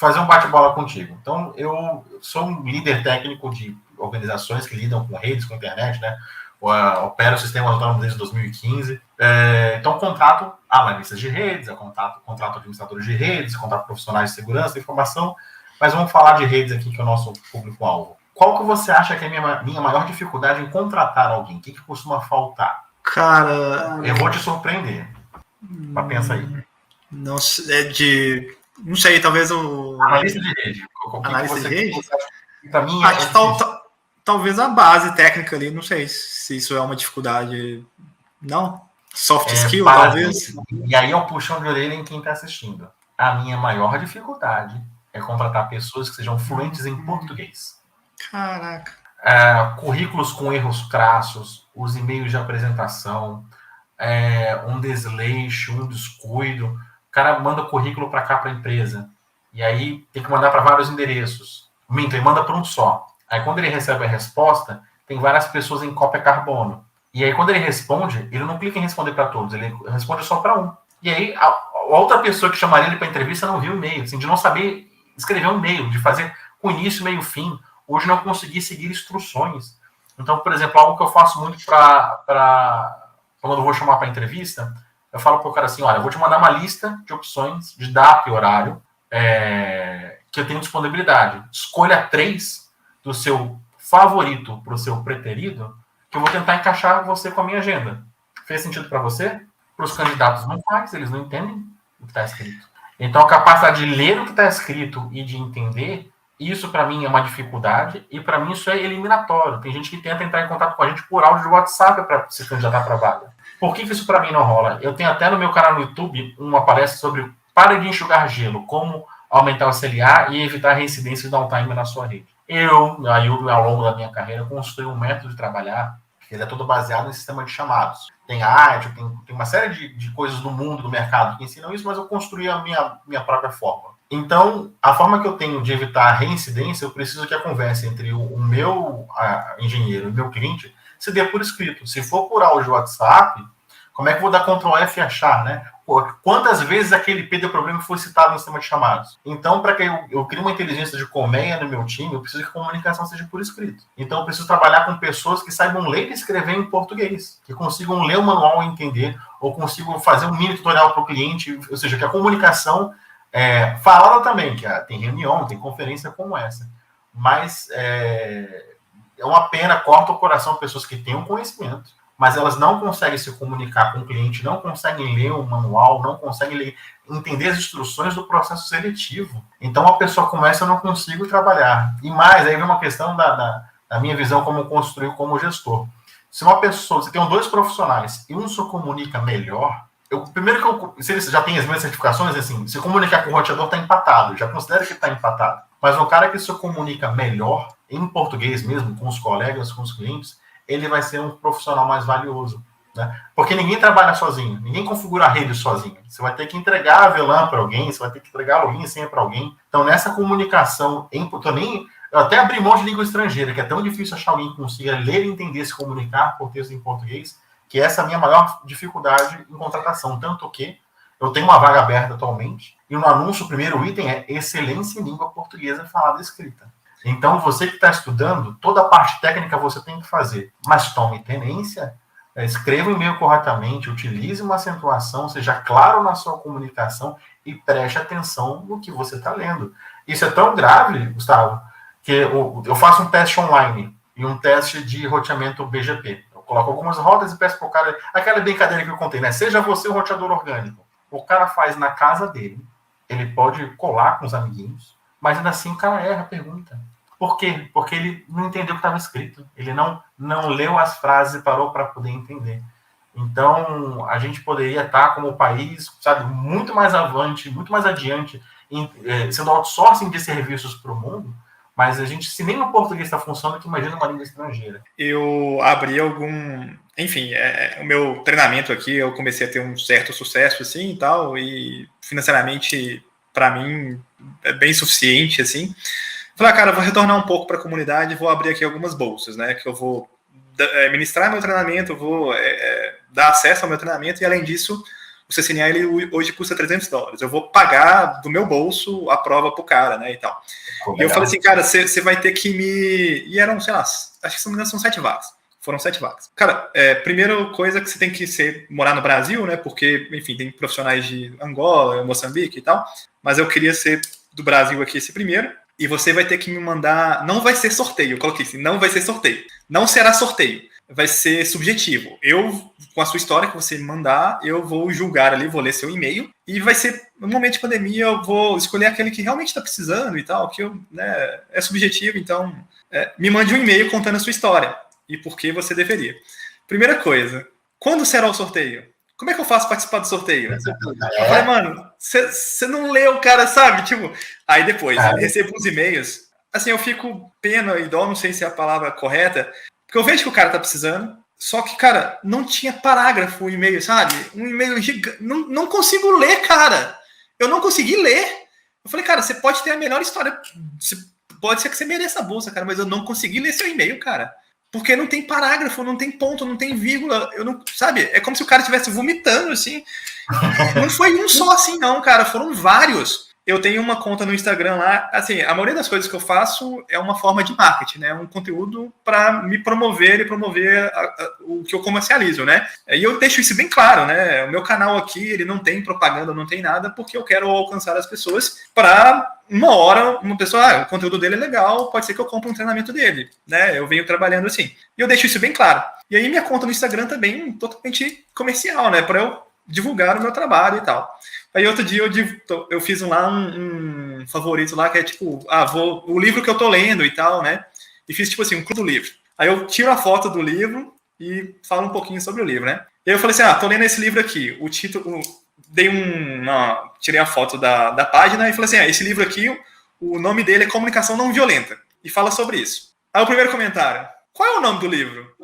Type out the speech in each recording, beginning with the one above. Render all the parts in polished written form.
fazer um bate-bola contigo. Então, eu sou um líder técnico de organizações que lidam com redes, com internet, né? Opero sistemas autônomos desde 2015. Então, contrato analistas de redes, contrato administradores de redes, contrato profissionais de segurança e informação. Mas vamos falar de redes aqui, que é o nosso público-alvo. Qual que você acha que é a minha maior dificuldade em contratar alguém? O que costuma faltar? Cara... Eu vou te surpreender. Mas pensa aí. Não sei, talvez o... Analista de rede. Analista de rede? Para mim, talvez a base técnica ali, não sei se isso é uma dificuldade. Não? Soft skill, talvez? E aí eu puxo de orelha em quem está assistindo. A minha maior dificuldade é contratar pessoas que sejam fluentes em português. Caraca. Currículos com erros crassos, os e-mails de apresentação, um desleixo, um descuido. O cara manda o currículo para cá, para a empresa. E aí tem que mandar para vários endereços. Ele manda para um só. Aí quando ele recebe a resposta, tem várias pessoas em cópia carbono. E aí quando ele responde, ele não clica em responder para todos, ele responde só para um. E aí a outra pessoa que chamaria ele para entrevista não viu o e-mail, assim, de não saber escrever um e-mail, de fazer com início, meio, fim. Hoje não consegui seguir instruções. Então, por exemplo, algo que eu faço muito quando eu vou chamar para entrevista, eu falo para o cara assim, olha, eu vou te mandar uma lista de opções de data e horário que eu tenho disponibilidade. Escolha 3 do seu favorito para o seu preterido, que eu vou tentar encaixar você com a minha agenda. Fez sentido para você? Para os candidatos não faz, eles não entendem o que está escrito. Então, a capacidade de ler o que está escrito e de entender, isso para mim é uma dificuldade, e para mim isso é eliminatório. Tem gente que tenta entrar em contato com a gente por áudio de WhatsApp para se candidatar para a vaga. Por que isso para mim não rola? Eu tenho até no meu canal no YouTube uma palestra sobre pare de enxugar gelo, como aumentar o CLA e evitar reincidência de downtime na sua rede. Eu, ao longo da minha carreira, construí um método de trabalhar que ele é todo baseado em sistema de chamados. Tem arte, tem uma série de coisas do mundo, do mercado que ensinam isso, mas eu construí a minha própria forma. Então, a forma que eu tenho de evitar a reincidência, eu preciso que a conversa entre o meu engenheiro e o meu cliente se dê por escrito. Se for por áudio WhatsApp, como é que eu vou dar Ctrl F e achar, né? Quantas vezes aquele IP deu problema foi citado no sistema de chamados? Então, para que eu crie uma inteligência de colmeia no meu time, eu preciso que a comunicação seja por escrito. Então, eu preciso trabalhar com pessoas que saibam ler e escrever em português, que consigam ler o manual e entender, ou consigam fazer um mini tutorial para o cliente, ou seja, que a comunicação falada também, que tem reunião, tem conferência como essa. Mas é uma pena, corta o coração pessoas que têm um conhecimento, mas elas não conseguem se comunicar com o cliente, não conseguem ler o manual, não conseguem entender as instruções do processo seletivo. Então a pessoa começa, eu não consigo trabalhar. E mais, aí vem uma questão da minha visão como construir como gestor. Se uma pessoa, você tem 2 profissionais e um se comunica melhor, se ele já tem as minhas certificações, assim, se comunicar com o roteador está empatado, já considero que está empatado. Mas o cara que se comunica melhor, em português mesmo, com os colegas, com os clientes, ele vai ser um profissional mais valioso, né? Porque ninguém trabalha sozinho, ninguém configura a rede sozinho. Você vai ter que entregar a VLAN para alguém, você vai ter que entregar login e senha para alguém. Então, nessa comunicação, eu até abri mão de língua estrangeira, que é tão difícil achar alguém que consiga ler, entender, se comunicar por texto em português, que essa é a minha maior dificuldade em contratação. Tanto que eu tenho uma vaga aberta atualmente, e no anúncio o primeiro item é excelência em língua portuguesa falada e escrita. Então, você que está estudando, toda a parte técnica você tem que fazer. Mas tome tenência, escreva o e-mail corretamente, utilize uma acentuação, seja claro na sua comunicação e preste atenção no que você está lendo. Isso é tão grave, Gustavo, que eu faço um teste online e um teste de roteamento BGP. Eu coloco algumas rodas e peço para o cara, aquela brincadeira que eu contei, né? Seja você um roteador orgânico. O cara faz na casa dele, ele pode colar com os amiguinhos, mas ainda assim o cara erra a pergunta. Por quê? Porque ele não entendeu o que estava escrito. Ele não leu as frases e parou para poder entender. Então, a gente poderia estar como país, sabe, muito mais avante, muito mais adiante, sendo outsourcing de serviços para o mundo, mas a gente, se nem o português está funcionando, que imagina uma língua estrangeira. Eu abri enfim, o meu treinamento aqui, eu comecei a ter um certo sucesso, assim, e tal, e financeiramente, para mim, é bem suficiente, assim. Falei, cara, eu vou retornar um pouco para a comunidade e vou abrir aqui algumas bolsas, né? Que eu vou ministrar meu treinamento, vou dar acesso ao meu treinamento e, além disso, o CCNA ele hoje custa $300. Eu vou pagar do meu bolso a prova pro cara, né, e tal. E eu falei assim, cara, você vai ter que me... E eram, sei lá, acho que se não me engano são 7 vagas. Foram 7 vagas. Cara, primeira coisa que você tem que morar no Brasil, né? Porque, enfim, tem profissionais de Angola, Moçambique e tal. Mas eu queria ser do Brasil aqui esse primeiro. E você vai ter que me mandar... Não vai ser sorteio, eu coloquei assim, não vai ser sorteio. Não será sorteio. Vai ser subjetivo. Eu, com a sua história que você me mandar, eu vou julgar ali, vou ler seu e-mail. E vai ser, no momento de pandemia, eu vou escolher aquele que realmente está precisando e tal, que é subjetivo. Então, me mande um e-mail contando a sua história e por que você deveria. Primeira coisa, quando será o sorteio? Como é que eu faço para participar do sorteio? Eu falei, mano, você não leu, cara, sabe? Tipo, aí depois, recebo os e-mails. Assim, eu fico pena e dó, não sei se é a palavra correta, porque eu vejo que o cara tá precisando, só que, cara, não tinha parágrafo o e-mail, sabe? Um e-mail gigante. Não consigo ler, cara. Eu não consegui ler. Eu falei, cara, você pode ter a melhor história. Pode ser que você mereça a bolsa, cara, mas eu não consegui ler seu e-mail, cara. Porque não tem parágrafo, não tem ponto, não tem vírgula. Eu não, sabe? É como se o cara estivesse vomitando, assim. Não foi um só assim, não, cara. Foram vários. Eu tenho uma conta no Instagram lá, assim, a maioria das coisas que eu faço é uma forma de marketing, né? Um conteúdo para me promover e promover o que eu comercializo, né? E eu deixo isso bem claro, né? O meu canal aqui, ele não tem propaganda, não tem nada, porque eu quero alcançar as pessoas para uma hora, uma pessoa, o conteúdo dele é legal, pode ser que eu compre um treinamento dele, né? Eu venho trabalhando assim. E eu deixo isso bem claro. E aí minha conta no Instagram também totalmente comercial, né? Para eu divulgar o meu trabalho e tal. Aí outro dia eu fiz lá um favorito lá, que é tipo, o livro que eu tô lendo e tal, né? E fiz tipo assim, um clube do livro. Aí eu tiro a foto do livro e falo um pouquinho sobre o livro, né? E aí eu falei assim, tô lendo esse livro aqui. O título, tirei a foto da página e falei assim, esse livro aqui, o nome dele é Comunicação Não Violenta. E fala sobre isso. Aí o primeiro comentário, qual é o nome do livro?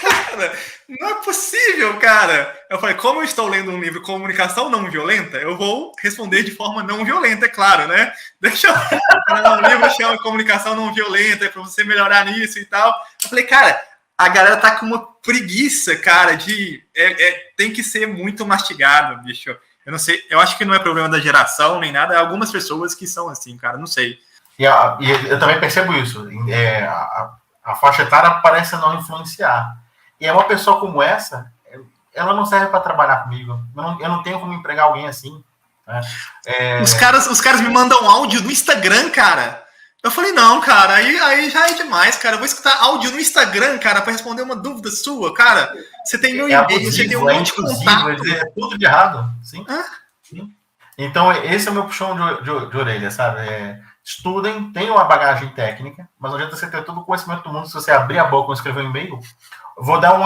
Cara, não é possível, cara. Eu falei, como eu estou lendo um livro Comunicação Não Violenta, eu vou responder de forma não violenta, é claro, né? Deixa eu... O livro chama Comunicação Não Violenta, é para você melhorar nisso e tal. Eu falei, cara, a galera tá com uma preguiça, cara, tem que ser muito mastigado, bicho. Eu não sei, eu acho que não é problema da geração nem nada, é algumas pessoas que são assim, cara, não sei. E eu também percebo isso. A faixa etária parece não influenciar. E é uma pessoa como essa, ela não serve para trabalhar comigo. Eu não tenho como empregar alguém assim. Né? Os caras me mandam áudio no Instagram, cara. Eu falei, não, cara, aí já é demais, cara. Eu vou escutar áudio no Instagram, cara, para responder uma dúvida sua. Cara, você tem meu e-mail, você tem um monte de contato. É tudo de errado. Sim? Sim. Então, esse é o meu puxão de orelha, sabe? Estudem, tenham a bagagem técnica, mas não adianta você ter todo o conhecimento do mundo se você abrir a boca e escrever um e-mail. Vou dar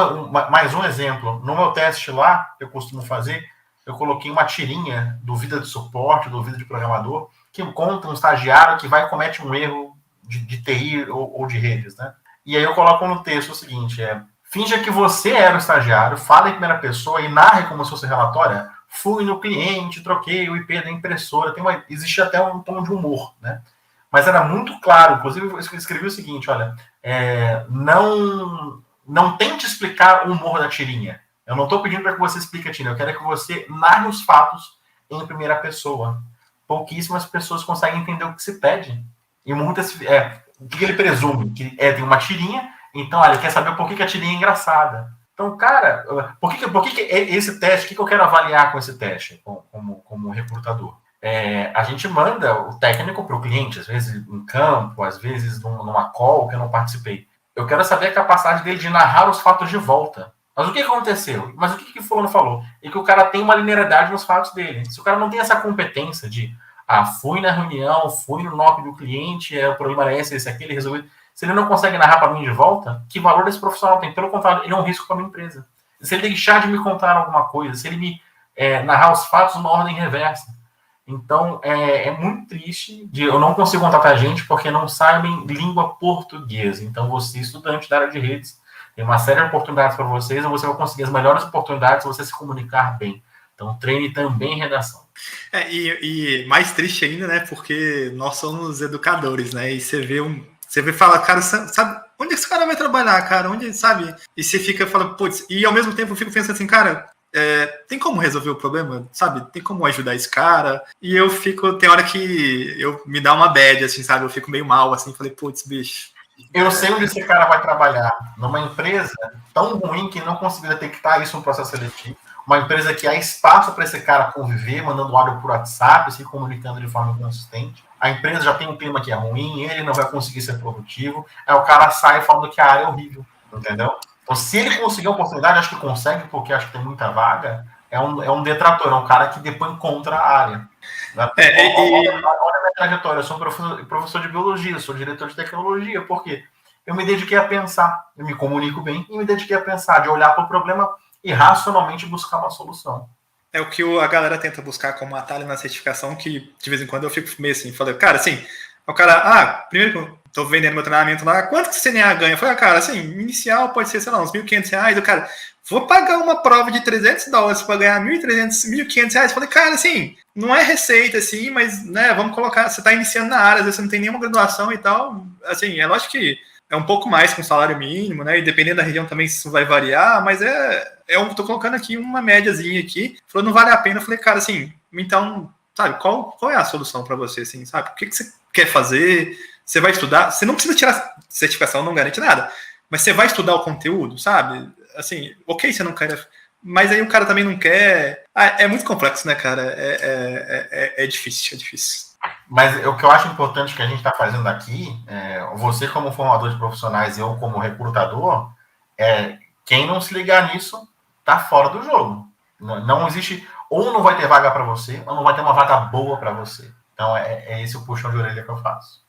mais um exemplo. No meu teste lá, que eu costumo fazer, eu coloquei uma tirinha do Vida de Suporte, do Vida de Programador, que conta um estagiário que vai e comete um erro de TI ou de redes, né? E aí eu coloco no texto o seguinte, finja que você era o estagiário, fale em primeira pessoa e narre como se fosse relatório. Fui no cliente, troquei o IP da impressora, existe até um tom de humor, né? Mas era muito claro, inclusive eu escrevi o seguinte, olha, não tente explicar o humor da tirinha. Eu não estou pedindo para que você explique a tirinha, eu quero que você narre os fatos em primeira pessoa. Pouquíssimas pessoas conseguem entender o que se pede. E muitas... o que ele presume? Que tem uma tirinha, então, olha, quer saber por que a tirinha é engraçada. Então, cara, por que esse teste, o que eu quero avaliar com esse teste, como recrutador? A gente manda o técnico para o cliente, às vezes em campo, às vezes numa call que eu não participei. Eu quero saber a capacidade dele de narrar os fatos de volta. Mas o que aconteceu? Mas o que o fulano falou? É que o cara tem uma linearidade nos fatos dele. Se o cara não tem essa competência de fui na reunião, fui no NOC do cliente, o problema era esse, aquele, resolvido. Se ele não consegue narrar para mim de volta, que valor esse profissional tem? Pelo contrário, ele é um risco para a minha empresa. Se ele deixar de me contar alguma coisa, se ele me narrar os fatos numa ordem reversa. Então, é muito triste eu não consigo contratar gente porque não sabem língua portuguesa. Então, você, estudante da área de redes, tem uma série de oportunidades para vocês, e você vai conseguir as melhores oportunidades se você se comunicar bem. Então, treine também em redação. E mais triste ainda, né? Porque nós somos educadores, né? E você vê fala, cara, sabe onde esse cara vai trabalhar, cara? Onde, sabe? E você fica falando, putz, e ao mesmo tempo eu fico pensando assim, cara, tem como resolver o problema, sabe? Tem como ajudar esse cara? E eu tem hora que eu me dá uma bad, assim, sabe? Eu fico meio mal, assim, falei, putz, bicho. Eu sei onde esse cara vai trabalhar, numa empresa tão ruim que não conseguiu detectar isso no processo seletivo, uma empresa que há espaço para esse cara conviver, mandando áudio por WhatsApp, se comunicando de forma consistente. A empresa já tem um clima que é ruim, ele não vai conseguir ser produtivo, aí o cara sai falando que a área é horrível, entendeu? Então, se ele conseguir a oportunidade, acho que consegue, porque acho que tem muita vaga, é um detrator, é um cara que depois encontra a área. Olha a minha trajetória, eu sou professor de biologia, sou diretor de tecnologia, por quê? Eu me dediquei a pensar, eu me comunico bem e me dediquei a pensar, de olhar para o problema e racionalmente buscar uma solução. É o que a galera tenta buscar como atalho na certificação, que de vez em quando eu fico meio assim, falei, cara, assim, o cara, primeiro que eu tô vendendo meu treinamento lá, quanto que o CNA ganha? Eu falei, cara, assim, inicial pode ser, sei lá, uns R$1.500, o cara, vou pagar uma prova de $300 para ganhar R$1.300, R$1.500. Eu falei, cara, assim, não é receita, assim, mas, né, vamos colocar, você tá iniciando na área, às vezes você não tem nenhuma graduação e tal, assim, é lógico que é um pouco mais com salário mínimo, né? E dependendo da região também isso vai variar, mas tô colocando aqui uma médiazinha aqui. Falou, não vale a pena. Eu falei, cara, assim, então, sabe, qual é a solução para você, assim, sabe? O que você quer fazer? Você vai estudar? Você não precisa tirar certificação, não garante nada. Mas você vai estudar o conteúdo, sabe? Assim, ok, você não quer... Mas aí o cara também não quer... é muito complexo, né, cara? É difícil, é difícil. Mas o que eu acho importante que a gente está fazendo aqui, você como formador de profissionais e eu como recrutador, quem não se ligar nisso está fora do jogo. Não existe, ou não vai ter vaga para você, ou não vai ter uma vaga boa para você. Então é esse o puxão de orelha que eu faço.